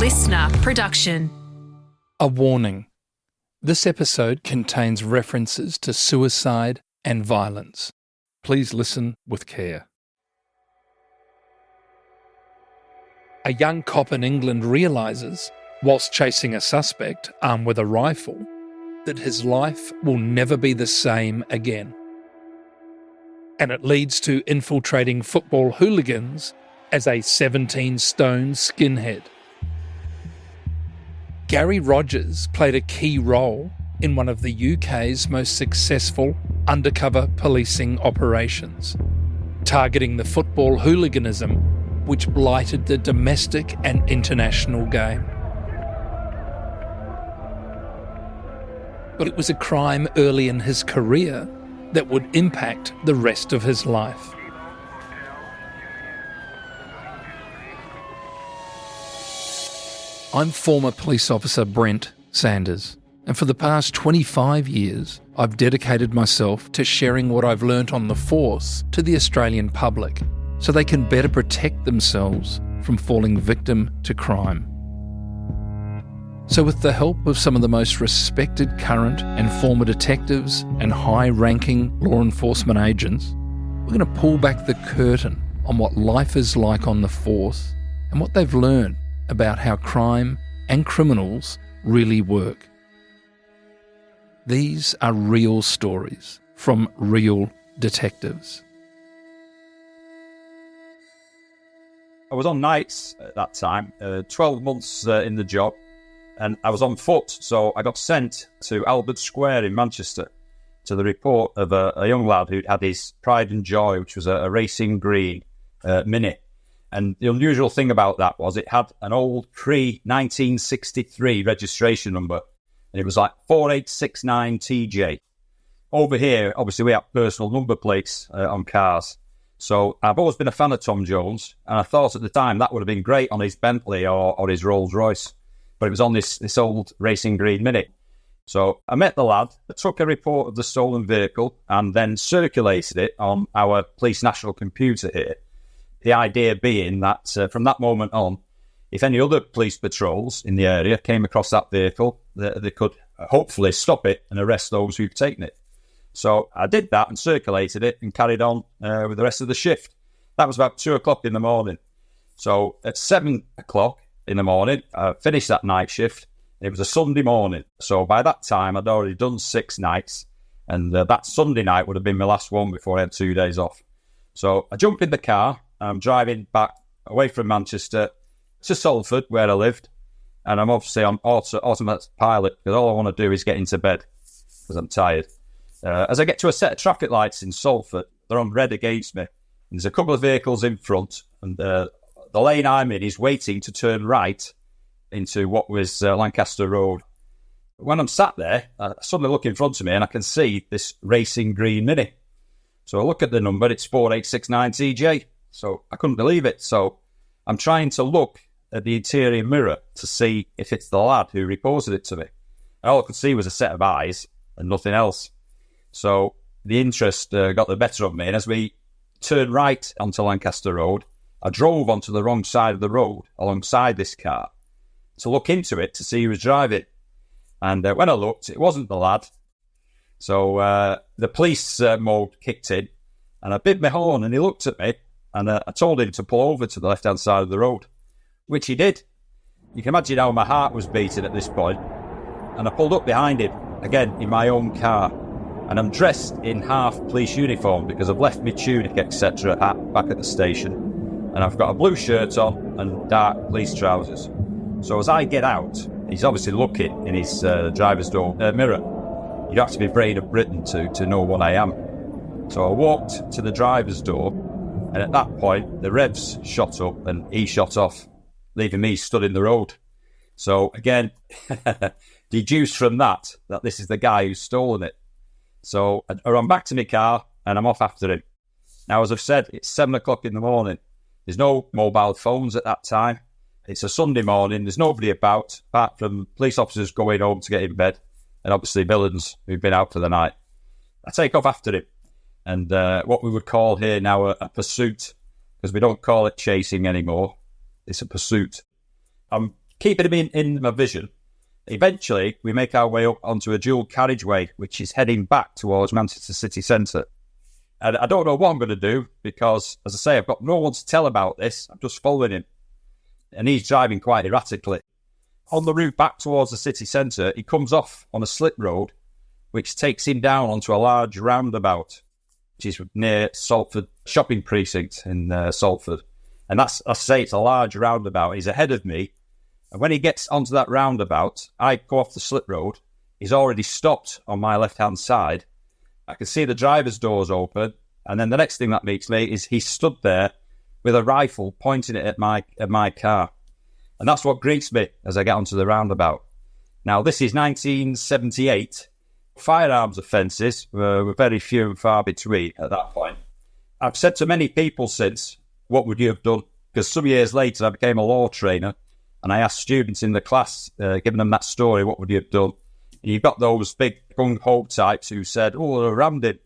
LiSTNR production. A warning. This episode contains references to suicide and violence. Please listen with care. A young cop in England realises, whilst chasing a suspect armed with a rifle, that his life will never be the same again. And it leads to infiltrating football hooligans as a 17-stone skinhead. Garry Rogers played a key role in one of the UK's most successful undercover policing operations, targeting the football hooliganism which blighted the domestic and international game. But it was a crime early in his career that would impact the rest of his life. I'm former police officer Brent Sanders, and for the past 25 years, I've dedicated myself to sharing what I've learnt on the force to the Australian public so they can better protect themselves from falling victim to crime. So with the help of some of the most respected current and former detectives and high-ranking law enforcement agents, we're going to pull back the curtain on what life is like on the force and what they've learned about how crime and criminals really work. These are real stories from real detectives. I was on nights at that time, 12 months in the job, and I was on foot, so I got sent to Albert Square in Manchester to the report of a young lad who'd had his pride and joy, which was a racing green Mini. And the unusual thing about that was it had an old pre-1963 registration number, and it was like 4869TJ. Over here, obviously, we have personal number plates on cars. So I've always been a fan of Tom Jones, and I thought at the time that would have been great on his Bentley or his Rolls Royce. But it was on this old racing green Mini. So I met the lad, I took a report of the stolen vehicle, and then circulated it on our police national computer here. The idea being that from that moment on, if any other police patrols in the area came across that vehicle, they could hopefully stop it and arrest those who've taken it. So I did that and circulated it and carried on with the rest of the shift. That was about 2 o'clock in the morning. So at 7 o'clock in the morning, I finished that night shift. It was a Sunday morning. So by that time, I'd already done 6 nights. And that Sunday night would have been my last one before I had 2 days off. So I jumped in the car. I'm driving back away from Manchester to Salford, where I lived. And I'm obviously on automatic pilot because all I want to do is get into bed because I'm tired. As I get to a set of traffic lights in Salford, they're on red against me. And there's a couple of vehicles in front, and the lane I'm in is waiting to turn right into what was Lancaster Road. When I'm sat there, I suddenly look in front of me and I can see this racing green Mini. So I look at the number, it's 4869TJ. So I couldn't believe it. So I'm trying to look at the interior mirror to see if it's the lad who reported it to me. And all I could see was a set of eyes and nothing else. So the interest got the better of me. And as we turned right onto Lancaster Road, I drove onto the wrong side of the road alongside this car to look into it to see who was driving. And when I looked, it wasn't the lad. So the police mode kicked in and I bid my horn and he looked at me. And I told him to pull over to the left-hand side of the road, which he did. You can imagine how my heart was beating at this point. And I pulled up behind him, again, in my own car. And I'm dressed in half police uniform because I've left my tunic, etc. back at the station. And I've got a blue shirt on and dark police trousers. So as I get out, he's obviously looking in his driver's door mirror. You don't have to be Brain of Britain to know what I am. So I walked to the driver's door. And at that point, the revs shot up and he shot off, leaving me stood in the road. So again, deduced from that this is the guy who's stolen it. So I run back to my car and I'm off after him. Now, as I've said, it's 7 o'clock in the morning. There's no mobile phones at that time. It's a Sunday morning. There's nobody about, apart from police officers going home to get in bed and obviously villains who've been out for the night. I take off after him. And what we would call here now a pursuit, because we don't call it chasing anymore. It's a pursuit. I'm keeping him in my vision, eventually we make our way up onto a dual carriageway, which is heading back towards Manchester city centre. And I don't know what I'm going to do because, as I say, I've got no one to tell about this. I'm just following him. And he's driving quite erratically. On the route back towards the city centre, he comes off on a slip road, which takes him down onto a large roundabout, which is near Salford shopping precinct in Salford. And that's, I say, it's a large roundabout. He's ahead of me. And when he gets onto that roundabout, I go off the slip road. He's already stopped on my left-hand side. I can see the driver's doors open. And then the next thing that meets me is he stood there with a rifle pointing it at my car. And that's what greets me as I get onto the roundabout. Now, this is 1978. Firearms offences were very few and far between at that point. I've said to many people since, what would you have done? Because some years later, I became a law trainer, and I asked students in the class, giving them that story, what would you have done? And you've got those big gung-ho types who said, oh, I rammed him.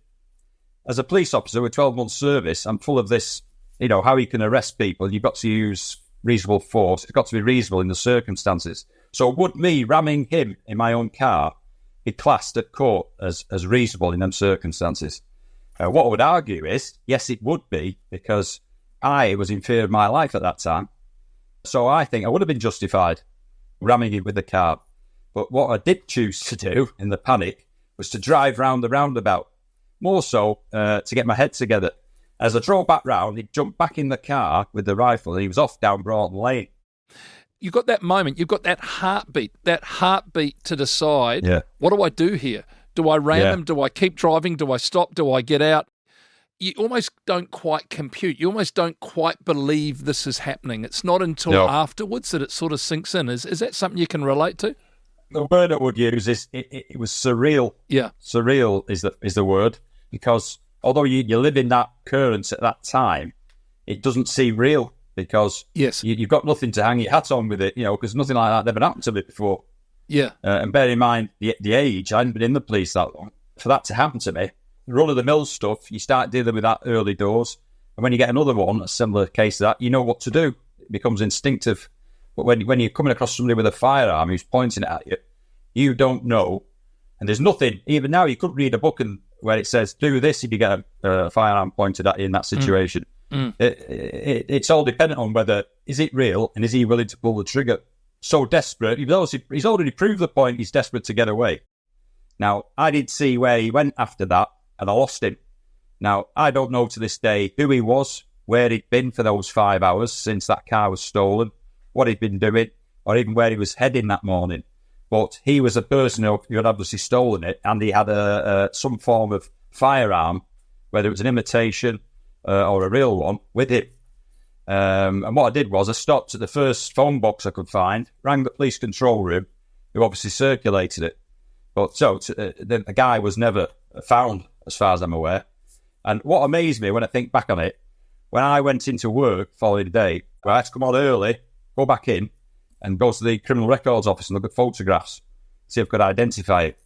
As a police officer with 12 months service, I'm full of this, how you can arrest people. You've got to use reasonable force. It's got to be reasonable in the circumstances. So would me ramming him in my own car be classed at court as reasonable in them circumstances? What I would argue is, yes, it would be, because I was in fear of my life at that time. So I think I would have been justified ramming him with the car. But what I did choose to do in the panic was to drive round the roundabout, more so to get my head together. As I drove back round, he jumped back in the car with the rifle and he was off down Broughton Lane. You've got that moment, you've got that heartbeat to decide, What do I do here? Do I ram him? Do I keep driving? Do I stop? Do I get out? You almost don't quite compute. You almost don't quite believe this is happening. It's not until afterwards that it sort of sinks in. Is that something you can relate to? The word I would use is it was surreal. Yeah. Surreal is the word, because although you live in that current at that time, it doesn't seem real because you've got nothing to hang your hat on with it, because nothing like that never happened to me before. Yeah. And bear in mind the age, I hadn't been in the police that long. For that to happen to me, run-of-the-mill stuff, you start dealing with that early doors. And when you get another one, a similar case to that, you know what to do. It becomes instinctive. But when you're coming across somebody with a firearm who's pointing it at you, you don't know. And there's nothing, even now, you could read a book where it says, do this if you get a firearm pointed at you in that situation. It's all dependent on whether, is it real and is he willing to pull the trigger? So desperate. He's already proved the point he's desperate to get away. Now, I did see where he went after that, and I lost him. Now, I don't know to this day who he was, where he'd been for those 5 hours since that car was stolen, what he'd been doing, or even where he was heading that morning. But he was a person who had obviously stolen it, and he had some form of firearm, whether it was an imitation or a real one, with him. And what I did was I stopped at the first phone box I could find, rang the police control room, who obviously circulated it. But the guy was never found, as far as I'm aware. And what amazed me when I think back on it, when I went into work following day, I had to come on early, go back in, and go to the criminal records office and look at photographs, see if I could identify it.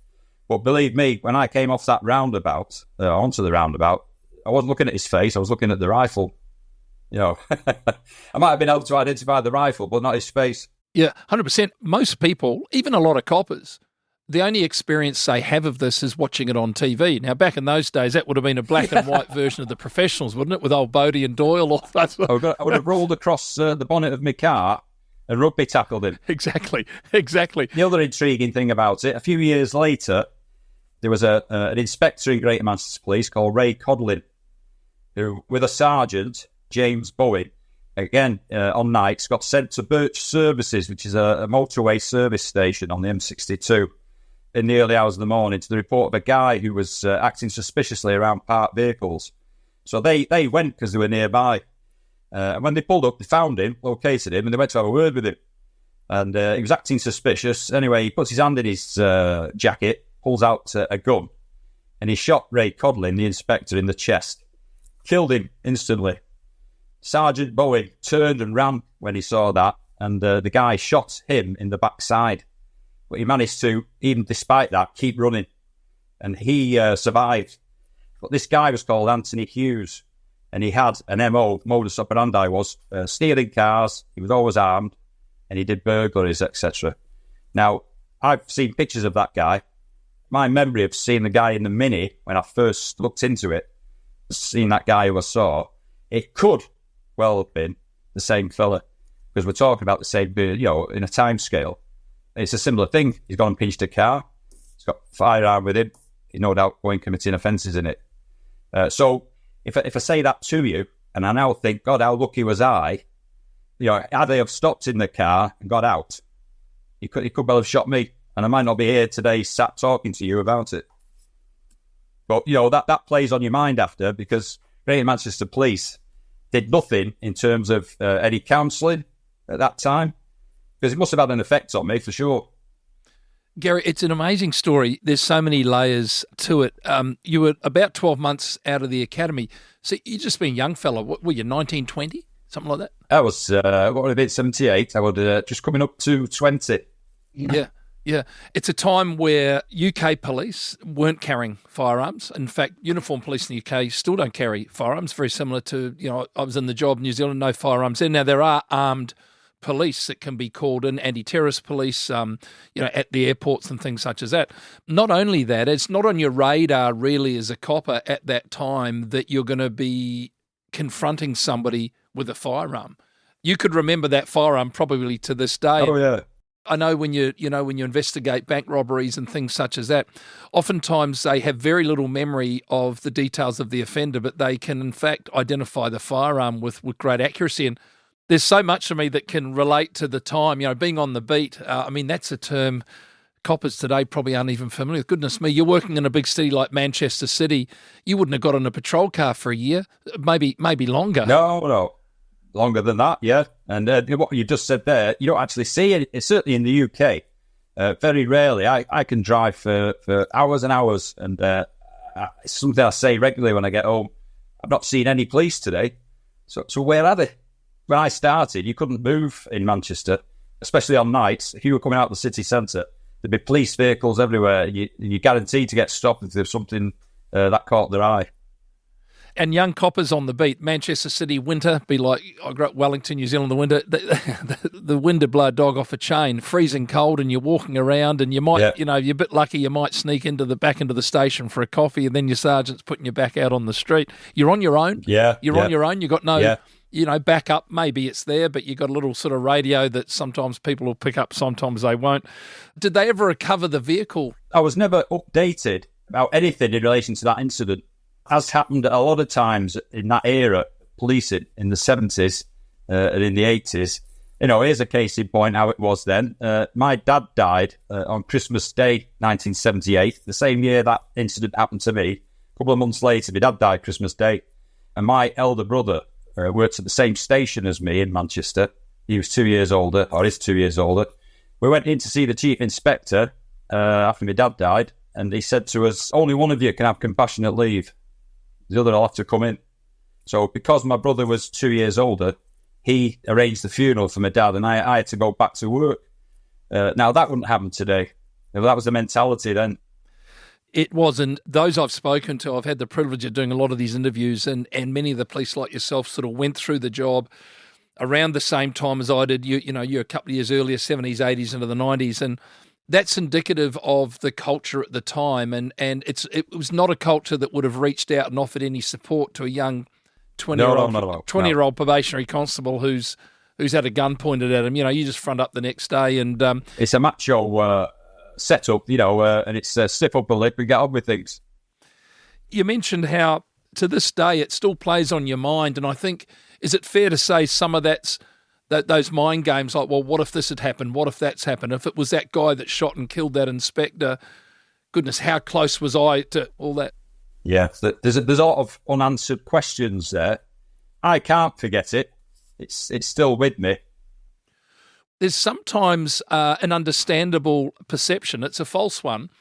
But believe me, when I came off that roundabout, onto the roundabout, I wasn't looking at his face, I was looking at the rifle. I might have been able to identify the rifle, but not his face. Yeah, 100%. Most people, even a lot of coppers, the only experience they have of this is watching it on TV. Now, back in those days, that would have been a black and white version of The Professionals, wouldn't it, with old Bodie and Doyle? Or I would have rolled across the bonnet of my car and rugby tackled him. Exactly. The other intriguing thing about it, a few years later, there was an inspector in Greater Manchester Police called Ray Codlin, who, with a sergeant, James Bowen, again, on nights, got sent to Birch Services, which is a motorway service station on the M62, in the early hours of the morning, to the report of a guy who was acting suspiciously around parked vehicles. So they went because they were nearby. And when they pulled up, they found him, located him, and they went to have a word with him. And he was acting suspicious. Anyway, he puts his hand in his jacket, pulls out a gun, and he shot Ray Codlin, the inspector, in the chest. Killed him instantly. Sergeant Bowen turned and ran when he saw that, and the guy shot him in the backside. But he managed to, even despite that, keep running. And he survived. But this guy was called Anthony Hughes, and he had an MO, modus operandi was stealing cars. He was always armed, and he did burglaries, etc. Now, I've seen pictures of that guy. My memory of seeing the guy in the Mini, when I first looked into it, seeing that guy who I saw, it could well have been the same fella, because we're talking about the same, in a time scale. It's a similar thing. He's gone and pinched a car. He's got a firearm with him. He's no doubt going committing offences in it. So if I say that to you, and I now think, God, how lucky was I? Had they have stopped in the car and got out, he could well have shot me, and I might not be here today sat talking to you about it. But, that plays on your mind after, because Greater Manchester Police did nothing in terms of any counselling at that time, because it must have had an effect on me for sure. Garry, it's an amazing story. There's so many layers to it. You were about 12 months out of the academy. So you just been a young fella. What were you, 19, 20? Something like that? I was, what would have been, 78. I was just coming up to 20. Yeah. It's a time where UK police weren't carrying firearms. In fact, uniformed police in the UK still don't carry firearms, very similar to, I was in the job in New Zealand, no firearms there. Now, there are armed police that can be called in, anti-terrorist police, at the airports and things such as that. Not only that, it's not on your radar really as a copper at that time that you're going to be confronting somebody with a firearm. You could remember that firearm probably to this day. Oh, yeah. I know when you investigate bank robberies and things such as that, oftentimes they have very little memory of the details of the offender, but they can in fact identify the firearm with great accuracy. And there's so much to me that can relate to the time, being on the beat. That's a term coppers today probably aren't even familiar with. Goodness me, you're working in a big city like Manchester City. You wouldn't have got on a patrol car for a year, maybe longer. No. Longer than that, yeah. And what you just said there, you don't actually see it. It's certainly in the UK. Very rarely. I can drive for hours and hours, and it's something I say regularly when I get home. I've not seen any police today. So where are they? When I started, you couldn't move in Manchester, especially on nights. If you were coming out of the city centre, there'd be police vehicles everywhere. You're guaranteed to get stopped if there's something that caught their eye. And young coppers on the beat, Manchester City winter, be like, I grew up Wellington, New Zealand, the winter, the wind would blow a dog off a chain, freezing cold, and you're walking around, and you might, you're a bit lucky, you might sneak into the back into the station for a coffee, and then your sergeant's putting you back out on the street. You're on your own. You're on your own. You've got no, backup. Maybe it's there, but you've got a little sort of radio that sometimes people will pick up, sometimes they won't. Did they ever recover the vehicle? I was never updated about anything in relation to that incident. As happened a lot of times in that era, policing in the 70s and in the 80s. Here's a case in point how it was then. My dad died on Christmas Day, 1978, the same year that incident happened to me. A couple of months later, my dad died Christmas Day. And my elder brother worked at the same station as me in Manchester. He was 2 years older, or is 2 years older. We went in to see the chief inspector after my dad died, and he said to us, only one of you can have compassionate leave. The other will have to come in. So because my brother was 2 years older, he arranged the funeral for my dad, and I had to go back to work. Now, that wouldn't happen today. That was the mentality then. It wasn't. Those I've spoken to, I've had the privilege of doing a lot of these interviews, and many of the police like yourself sort of went through the job around the same time as I did. You're a couple of years earlier, 70s, 80s, into the 90s, and that's indicative of the culture at the time, and it was not a culture that would have reached out and offered any support to a young 20-year-old probationary constable who's had a gun pointed at him. You just front up the next day, and it's a macho setup, and it's stiff upper lip and get on with things. You mentioned how to this day it still plays on your mind, and I think, is it fair to say some of that's those mind games, like, well, what if this had happened? What if that's happened? If it was that guy that shot and killed that inspector, goodness, how close was I to all that? Yeah, there's a lot of unanswered questions there. I can't forget it. It's still with me. There's sometimes an understandable perception, it's a false one,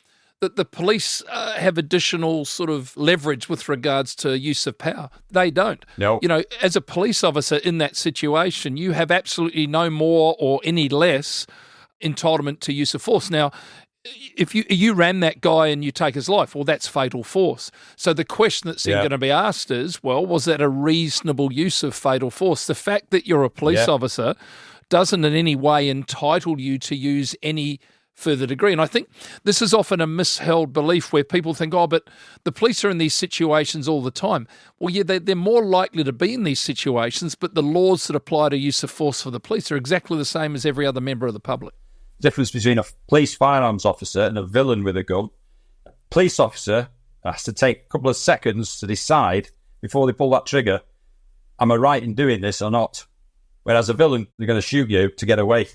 that the police have additional sort of leverage with regards to use of power. They don't. No. As a police officer in that situation, you have absolutely no more or any less entitlement to use of force. Now, if you ran that guy and you take his life, well, that's fatal force. So the question that's then going to be asked is, well, was that a reasonable use of fatal force? The fact that you're a police officer doesn't in any way entitle you to use any further degree. And I think this is often a misheld belief where people think, oh, but the police are in these situations all the time. Well, yeah, they're more likely to be in these situations, but the laws that apply to use of force for the police are exactly the same as every other member of the public. The difference between a police firearms officer and a villain with a gun, a police officer has to take a couple of seconds to decide before they pull that trigger, am I right in doing this or not? Whereas a villain, they're going to shoot you to get away.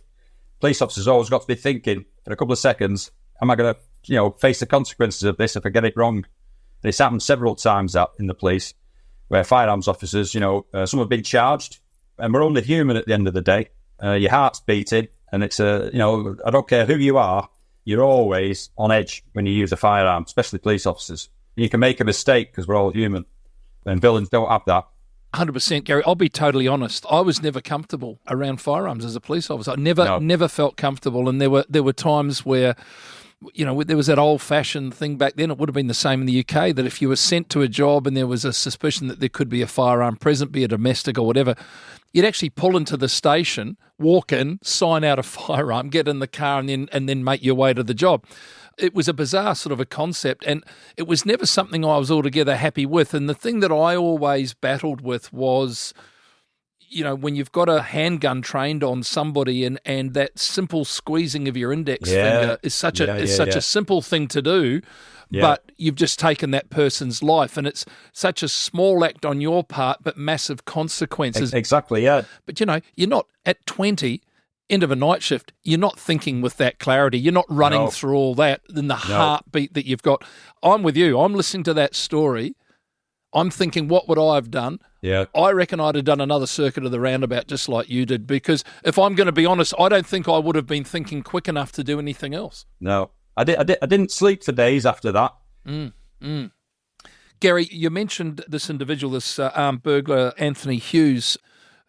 Police officers always got to be thinking for a couple of seconds, am I going to, face the consequences of this if I get it wrong? And it's happened several times out in the police where firearms officers, some have been charged, and we're only human at the end of the day. Your heart's beating, and it's I don't care who you are, you're always on edge when you use a firearm, especially police officers. You can make a mistake because we're all human, and villains don't have that. 100%, Gary. I'll be totally honest. I was never comfortable around firearms as a police officer. I never felt comfortable, and there were times where, there was that old-fashioned thing back then. It would have been the same in the UK, that if you were sent to a job and there was a suspicion that there could be a firearm present, be it domestic or whatever, you'd actually pull into the station, walk in, sign out a firearm, get in the car, and then make your way to the job. It was a bizarre sort of a concept, and it was never something I was altogether happy with. And the thing that I always battled with was, when you've got a handgun trained on somebody and that simple squeezing of your index finger is such a simple thing to do, but you've just taken that person's life, and it's such a small act on your part, but massive consequences. Exactly, yeah. But, you're not at 20... end of a night shift, you're not thinking with that clarity. You're not running through all that in the heartbeat that you've got. I'm with you. I'm listening to that story. I'm thinking, what would I have done? Yeah. I reckon I'd have done another circuit of the roundabout just like you did, because if I'm going to be honest, I don't think I would have been thinking quick enough to do anything else. No. I didn't sleep for days after that. Garry, you mentioned this individual, this armed burglar, Anthony Hughes,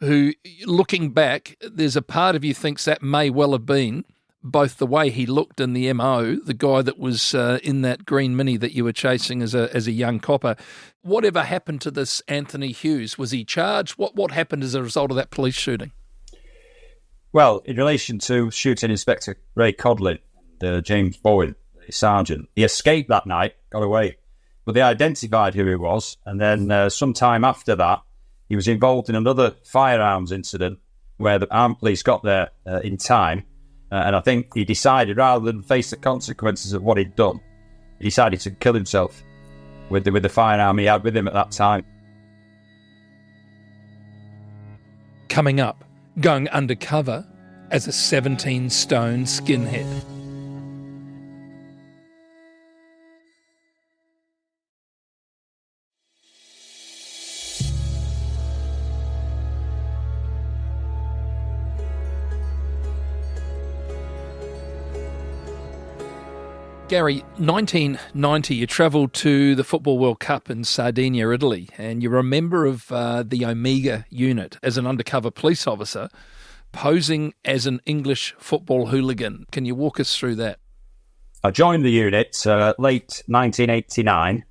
who, looking back, there's a part of you thinks that may well have been both the way he looked in the MO, the guy that was in that green Mini that you were chasing as a young copper. Whatever happened to this Anthony Hughes? Was he charged? What happened as a result of that police shooting? Well, in relation to shooting Inspector Ray Codlin, the James Bowen sergeant, he escaped that night, got away. But they identified who he was, and then sometime after that, he was involved in another firearms incident where the armed police got there in time. And I think he decided, rather than face the consequences of what he'd done, he decided to kill himself with the firearm he had with him at that time. Coming up, going undercover as a 17-stone skinhead. Garry, 1990, you travelled to the Football World Cup in Sardinia, Italy, and you're a member of the Omega unit as an undercover police officer, posing as an English football hooligan. Can you walk us through that? I joined the unit late 1989.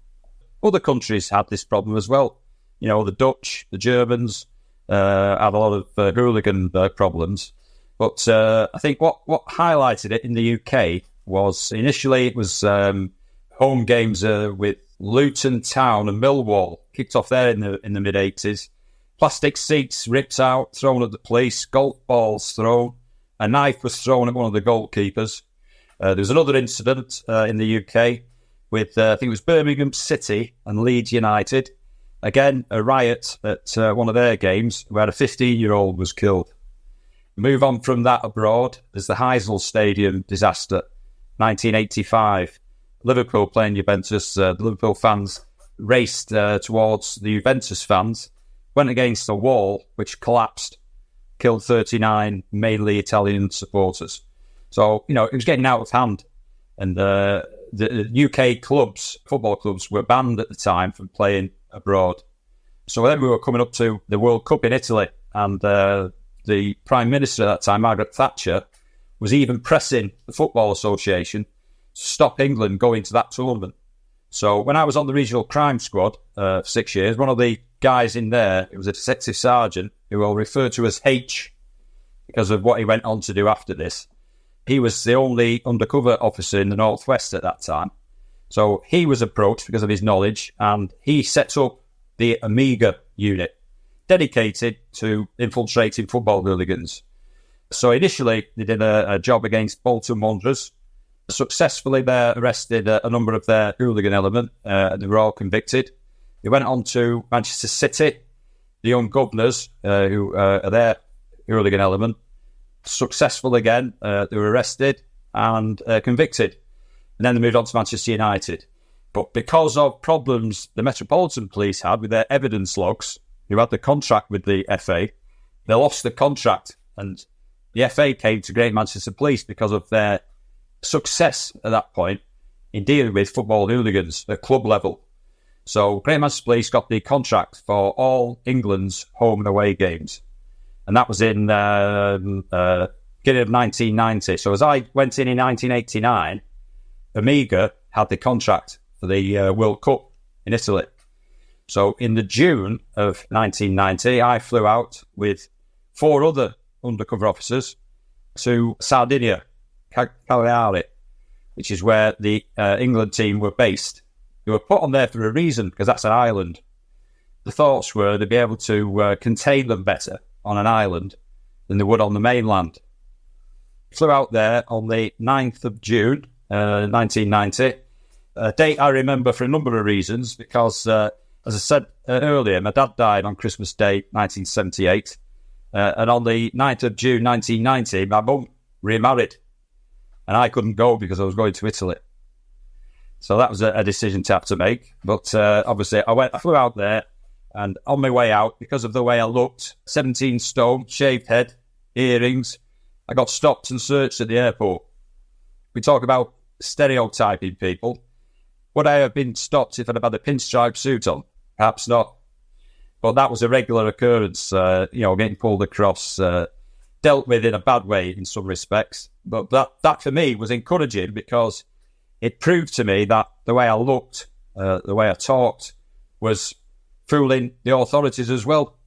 Other countries had this problem as well. The Dutch, the Germans had a lot of hooligan problems. But I think what highlighted it in the UK was initially it was home games with Luton Town and Millwall, kicked off there in the mid-80s. Plastic seats ripped out, thrown at the police, golf balls thrown, a knife was thrown at one of the goalkeepers. There was another incident in the UK with, I think it was Birmingham City and Leeds United. Again, a riot at one of their games where a 15-year-old was killed. Move on from that abroad, there's the Heysel Stadium disaster. 1985, Liverpool playing Juventus. The Liverpool fans raced towards the Juventus fans, went against a wall which collapsed, killed 39 mainly Italian supporters. So, it was getting out of hand. And the UK clubs, football clubs, were banned at the time from playing abroad. So then we were coming up to the World Cup in Italy, and the Prime Minister at that time, Margaret Thatcher, was even pressing the Football Association to stop England going to that tournament. So when I was on the regional crime squad for 6 years, one of the guys in there, it was a detective sergeant who I'll refer to as H, because of what he went on to do after this. He was the only undercover officer in the Northwest at that time. So he was approached because of his knowledge, and he set up the Amiga unit, dedicated to infiltrating football hooligans. So initially, they did a job against Bolton Wanderers. Successfully, they arrested a number of their hooligan element, and they were all convicted. They went on to Manchester City, the young governors who are their hooligan element. Successful again, they were arrested and convicted. And then they moved on to Manchester United. But because of problems the Metropolitan Police had with their evidence logs, who had the contract with the FA, they lost the contract. And the FA came to Great Manchester Police because of their success at that point in dealing with football hooligans at club level. So Great Manchester Police got the contract for all England's home and away games. And that was in beginning of 1990. So as I went in 1989, Amiga had the contract for the World Cup in Italy. So in the June of 1990, I flew out with 4 other undercover officers to Sardinia, Cagliari, which is where the England team were based. They were put on there for a reason, because that's an island. The thoughts were they'd be able to contain them better on an island than they would on the mainland. Flew out there on the 9th of June, 1990. A date I remember for a number of reasons, because, as I said earlier, my dad died on Christmas Day, 1978. And on the 9th of June, 1990, my mum remarried. And I couldn't go because I was going to Italy. So that was a decision to have to make. But obviously, I flew out there, and on my way out, because of the way I looked, 17 stone, shaved head, earrings, I got stopped and searched at the airport. We talk about stereotyping people. Would I have been stopped if I'd have had a pinstripe suit on? Perhaps not. But that was a regular occurrence, getting pulled across, dealt with in a bad way in some respects. But that for me was encouraging, because it proved to me that the way I looked, the way I talked, was fooling the authorities as well.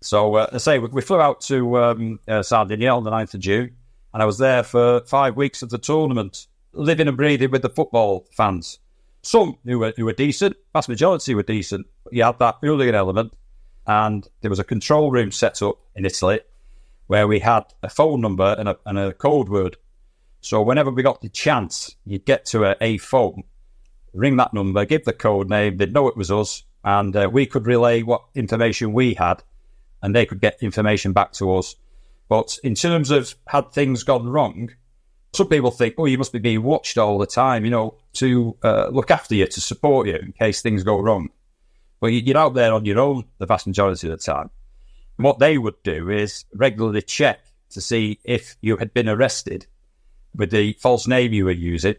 So, I say, we flew out to Sardinia on the 9th of June, and I was there for 5 weeks of the tournament, living and breathing with the football fans. Some who were decent, vast majority were decent, but you had that hooligan element, and there was a control room set up in Italy where we had a phone number and a code word. So whenever we got the chance, you'd get to a phone, ring that number, give the code name, they'd know it was us, and we could relay what information we had, and they could get information back to us. But in terms of had things gone wrong, some people think, you must be being watched all the time, to look after you, to support you in case things go wrong. But you're out there on your own the vast majority of the time. And what they would do is regularly check to see if you had been arrested with the false name you were using.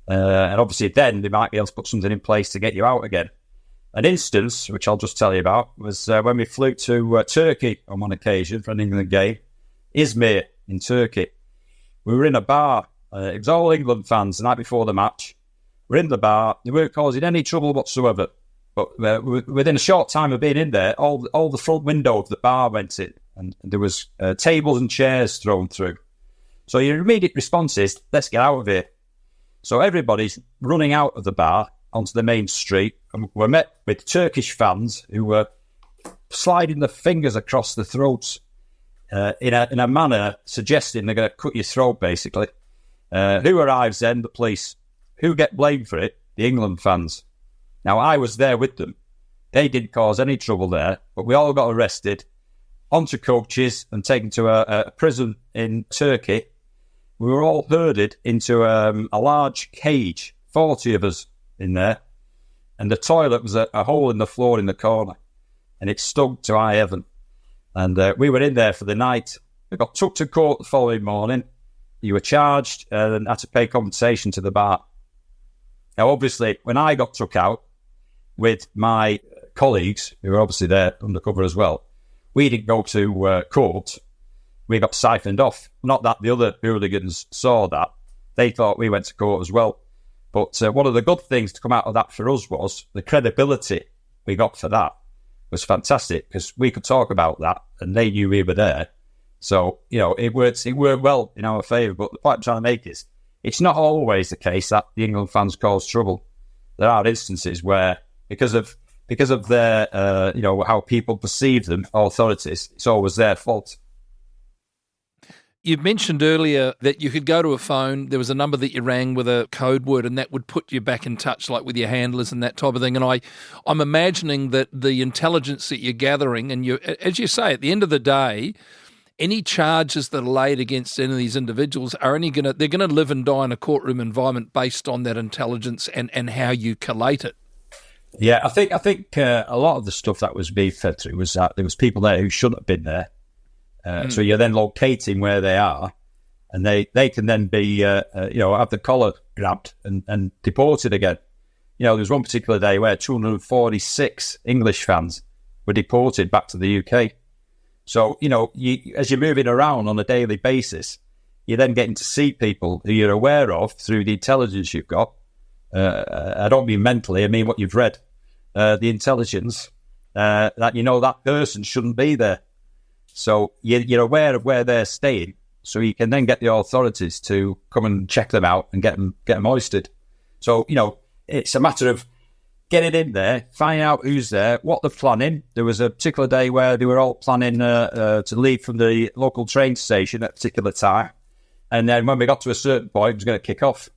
And obviously then they might be able to put something in place to get you out again. An instance, which I'll just tell you about, was when we flew to Turkey on one occasion for an England game, Izmir in Turkey. We were in a bar. It was all England fans the night before the match. We're in the bar. They weren't causing any trouble whatsoever. But within a short time of being in there, all the front window of the bar went in, and there was tables and chairs thrown through. So your immediate response is, let's get out of here. So everybody's running out of the bar onto the main street, and we're met with Turkish fans who were sliding their fingers across the throats in a manner suggesting they're going to cut your throat, basically. Who arrives then? The police. Who get blamed for it? The England fans. Now, I was there with them. They didn't cause any trouble there, but we all got arrested, onto coaches and taken to a prison in Turkey. We were all herded into a large cage, 40 of us in there, and the toilet was a hole in the floor in the corner, and it stunk to high heaven. And we were in there for the night. We got took to court the following morning. You were charged and had to pay compensation to the bar. Now, obviously, when I got took out with my colleagues, who were obviously there undercover as well, we didn't go to court. We got siphoned off. Not that the other hooligans saw that. They thought we went to court as well. But one of the good things to come out of that for us was the credibility we got for that was fantastic, because we could talk about that and they knew we were there. So, it worked well in our favour. But the point I'm trying to make is, it's not always the case that the England fans cause trouble. There are instances where, because of their, how people perceive them, authorities, it's always their fault. You mentioned earlier that you could go to a phone, there was a number that you rang with a code word, and that would put you back in touch, like with your handlers and that type of thing. And I'm imagining that the intelligence that you're gathering, and as you say, at the end of the day, any charges that are laid against any of these individuals are they're gonna live and die in a courtroom environment based on that intelligence and how you collate it. Yeah, I think a lot of the stuff that was being fed through was that there was people there who shouldn't have been there. So you're then locating where they are, and they can then be, have the collar grabbed and deported again. There was one particular day where 246 English fans were deported back to the UK. So, as you're moving around on a daily basis, you're then getting to see people who you're aware of through the intelligence you've got. I don't mean mentally, I mean what you've read. The intelligence that that person shouldn't be there. So you're aware of where they're staying, so you can then get the authorities to come and check them out and get them hoisted. So, it's a matter of getting in there, finding out who's there, what they're planning. There was a particular day where they were all planning to leave from the local train station at a particular time. And then when we got to a certain point, it was going to kick off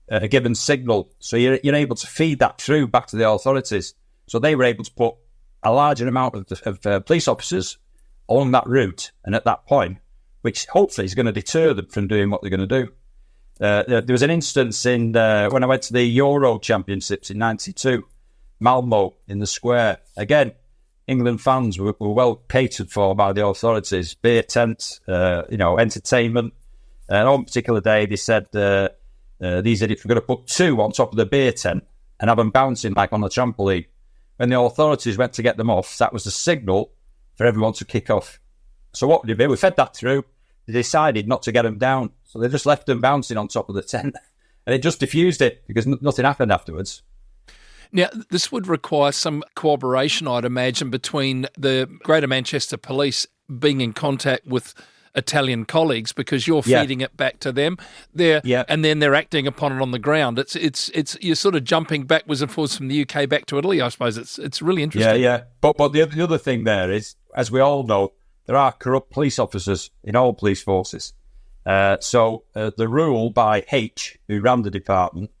at a given signal. So you're able to feed that through back to the authorities. So they were able to put a larger amount of police officers along that route and at that point, which hopefully is going to deter them from doing what they're going to do. There was an instance when I went to the Euro Championships in '92, Malmo in the square. Again, England fans were well catered for by the authorities. Beer tents, entertainment. And on a particular day, they said these idiots were going to put two on top of the beer tent and have them bouncing like on a trampoline. When the authorities went to get them off, that was the signal for everyone to kick off. So what did they do? We fed that through. They decided not to get them down. So they just left them bouncing on top of the tent. And it just diffused it because nothing happened afterwards. Now, this would require some cooperation, I'd imagine, between the Greater Manchester Police being in contact with Italian colleagues, because you're feeding it back to them and then they're acting upon it on the ground. It's you're sort of jumping backwards and forwards from the UK back to Italy, I suppose. It's really interesting. Yeah. But the other thing there is, as we all know, there are corrupt police officers in all police forces. So the rule by H, who ran the department,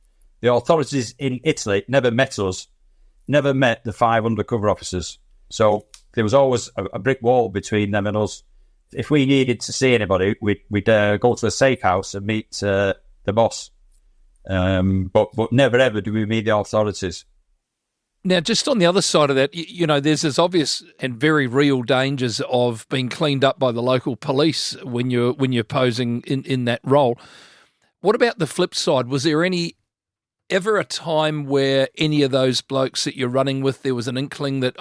the authorities in Italy never met us, never met the 5 undercover officers. So there was always a brick wall between them and us. If we needed to see anybody, we'd go to a safe house and meet the boss. But never ever do we meet the authorities. Now, just on the other side of that, there's this obvious and very real dangers of being cleaned up by the local police when you're posing in that role. What about the flip side? Was there ever a time where any of those blokes that you're running with, there was an inkling that,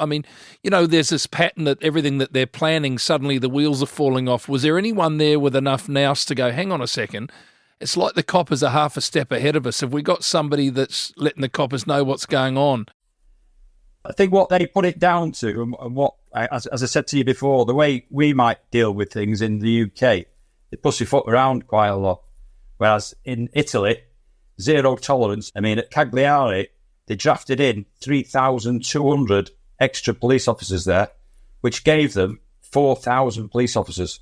there's this pattern that everything that they're planning, suddenly the wheels are falling off. Was there anyone there with enough nous to go, hang on a second, it's like the coppers are half a step ahead of us. Have we got somebody that's letting the coppers know what's going on? I think what they put it down to, and what, as I said to you before, the way we might deal with things in the UK, they pussyfoot around quite a lot. Whereas in Italy, zero tolerance. At Cagliari, they drafted in 3,200 extra police officers there, which gave them 4,000 police officers.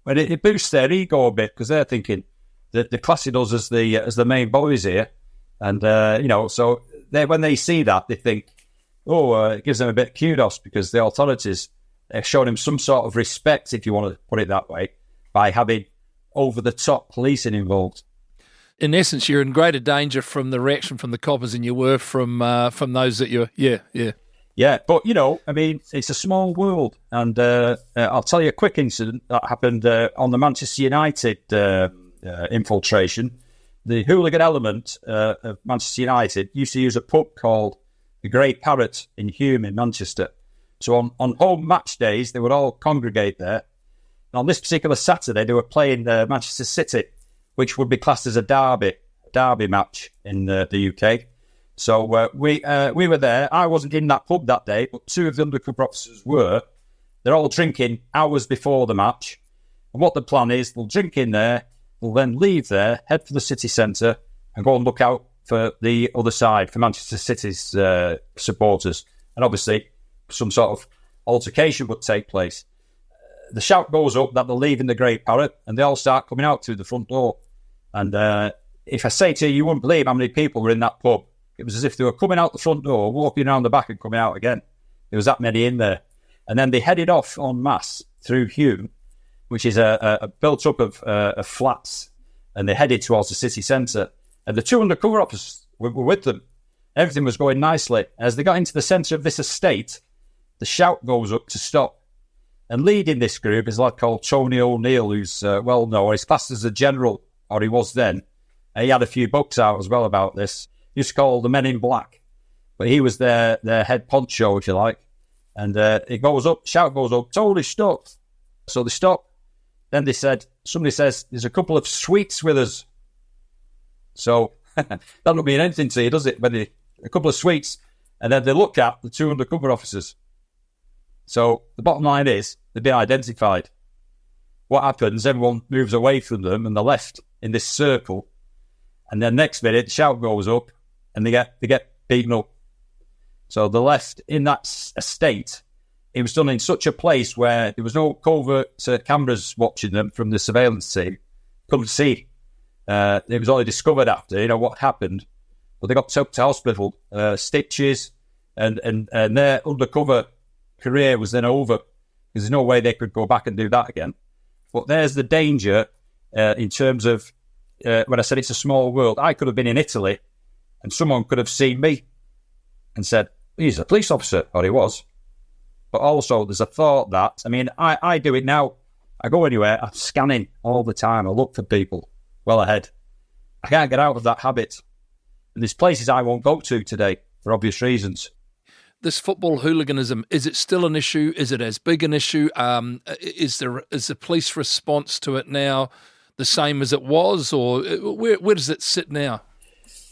But it boosts their ego a bit, because they're thinking that they're classing us as the main boys here. And, so when they see that, they think, it gives them a bit of kudos, because the authorities, they're showing them some sort of respect, if you want to put it that way, by having over-the-top policing involved. In essence, you're in greater danger from the reaction from the coppers than you were from those that you're... Yeah. Yeah, but, it's a small world. And I'll tell you a quick incident that happened on the Manchester United infiltration. The hooligan element of Manchester United used to use a pub called the Grey Parrot in Hume in Manchester. So on home match days, they would all congregate there. And on this particular Saturday, they were playing Manchester City, which would be classed as a derby match in the UK. So we were there. I wasn't in that pub that day, but two of the undercover officers were. They're all drinking hours before the match. And what the plan is, they'll drink in there, they'll then leave there, head for the city centre, and go and look out for the other side, for Manchester City's supporters. And obviously, some sort of altercation would take place. The shout goes up that they're leaving the Grey Parrot, and they all start coming out through the front door. And if I say to you, you wouldn't believe how many people were in that pub. It was as if they were coming out the front door, walking around the back and coming out again. There was that many in there. And then they headed off en masse through Hume, which is a built-up of flats, and they headed towards the city centre. And the two undercover officers were with them. Everything was going nicely. As they got into the centre of this estate, the shout goes up to stop. And leading this group is a lad called Tony O'Neill, who's well known. He's classed as a general, or he was then. He had a few books out as well about this. He used to call the Men in Black. But he was their head poncho, if you like. And it goes up, shout goes up, Tony, stop. So they stop. Then somebody says, there's a couple of sweets with us. So that don't mean anything to you, does it? But a couple of sweets. And then they look at the two undercover officers. So the bottom line is, they've been identified. What happens, everyone moves away from them and they're left in this circle. And then next minute, the shout goes up and they get beaten up. So they're left in that estate. It was done in such a place where there was no covert cameras watching them from the surveillance team. Couldn't see. It was only discovered after, what happened. But they got took to hospital, stitches, and their undercover career was then over, because there's no way they could go back and do that again. But there's the danger in terms of, when I said it's a small world, I could have been in Italy and someone could have seen me and said, he's a police officer, or he was. But also there's a thought that, I do it now. I go anywhere, I'm scanning all the time. I look for people well ahead. I can't get out of that habit. And there's places I won't go to today for obvious reasons. This football hooliganism, is it still an issue? Is it as big an issue? Is the police response to it now the same as it was, or where does it sit now?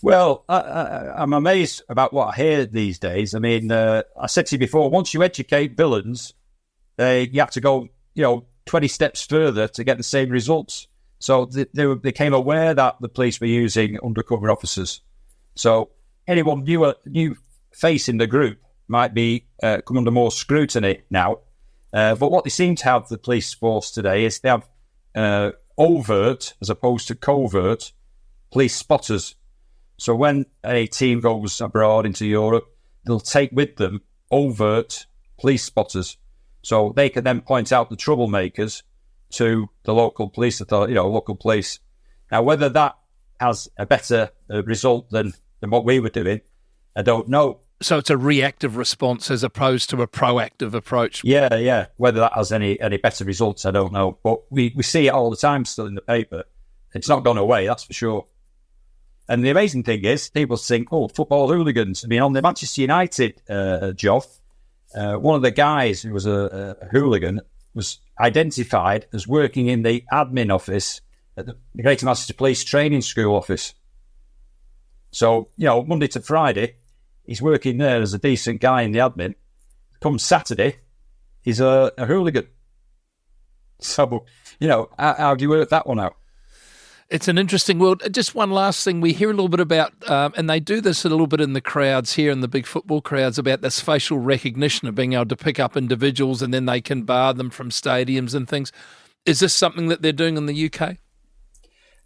Well, I'm amazed about what I hear these days. I said to you before, once you educate villains, you have to go, 20 steps further to get the same results. So they became aware that the police were using undercover officers. So anyone new face in the group might be come under more scrutiny now. But what they seem to have, the police force today, is they have overt, as opposed to covert, police spotters. So when a team goes abroad into Europe, they'll take with them overt police spotters. So they can then point out the troublemakers to the local police authority, local police. Now, whether that has a better result than what we were doing, I don't know. So it's a reactive response as opposed to a proactive approach. Yeah. Whether that has any better results, I don't know. But we see it all the time still in the paper. It's not gone away, that's for sure. And the amazing thing is, people think, football hooligans. On the Manchester United job, one of the guys who was a hooligan was identified as working in the admin office at the Greater Manchester Police Training School office. So, Monday to Friday, he's working there as a decent guy in the admin. Come Saturday, he's a hooligan. So, how do you work that one out? It's an interesting world. Just one last thing. We hear a little bit about, and they do this a little bit in the crowds here, in the big football crowds, about this facial recognition of being able to pick up individuals and then they can bar them from stadiums and things. Is this something that they're doing in the UK?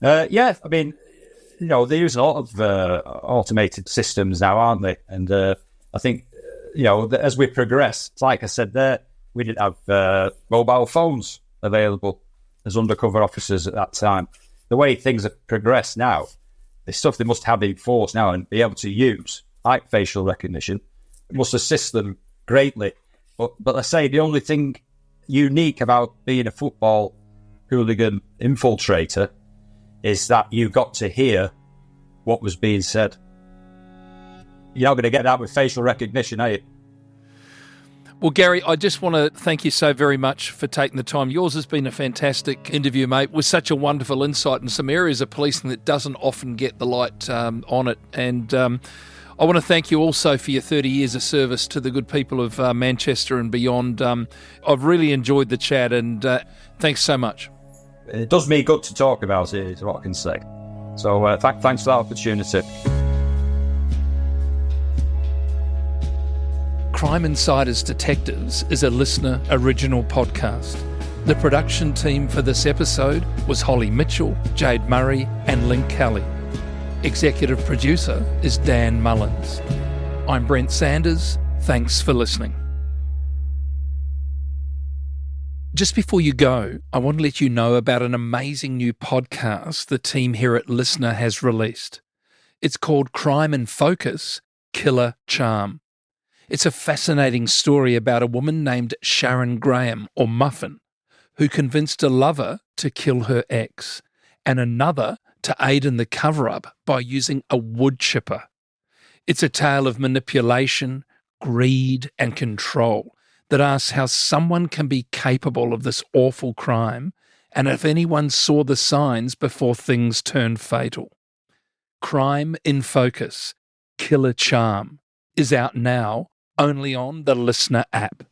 Yeah. They use a lot of automated systems now, aren't they? And I think, as we progress, like I said there, we didn't have mobile phones available as undercover officers at that time. The way things have progressed now, the stuff they must have in force now and be able to use, like facial recognition, it must assist them greatly. But I say the only thing unique about being a football hooligan infiltrator is that you got to hear what was being said. You're not going to get that with facial recognition, are you? Well, Garry, I just want to thank you so very much for taking the time. Yours has been a fantastic interview, mate, with such a wonderful insight in some areas of policing that doesn't often get the light on it. And I want to thank you also for your 30 years of service to the good people of Manchester and beyond. I've really enjoyed the chat, and thanks so much. it does me good to talk about it, is what I can say. So thanks for that opportunity. Crime Insiders Detectives is a LiSTNR original podcast. The production team for this episode was Holly Mitchell, Jade Murray and Link Kelly. Executive producer is Dan Mullins. I'm Brent Sanders. Thanks for listening. Just before you go, I want to let you know about an amazing new podcast the team here at LiSTNR has released. It's called Crime in Focus, Killer Charm. It's a fascinating story about a woman named Sharon Graham, or Muffin, who convinced a lover to kill her ex and another to aid in the cover-up by using a wood chipper. It's a tale of manipulation, greed and control that asks how someone can be capable of this awful crime and if anyone saw the signs before things turned fatal. Crime in Focus, Killer Charm is out now only on the LiSTNR app.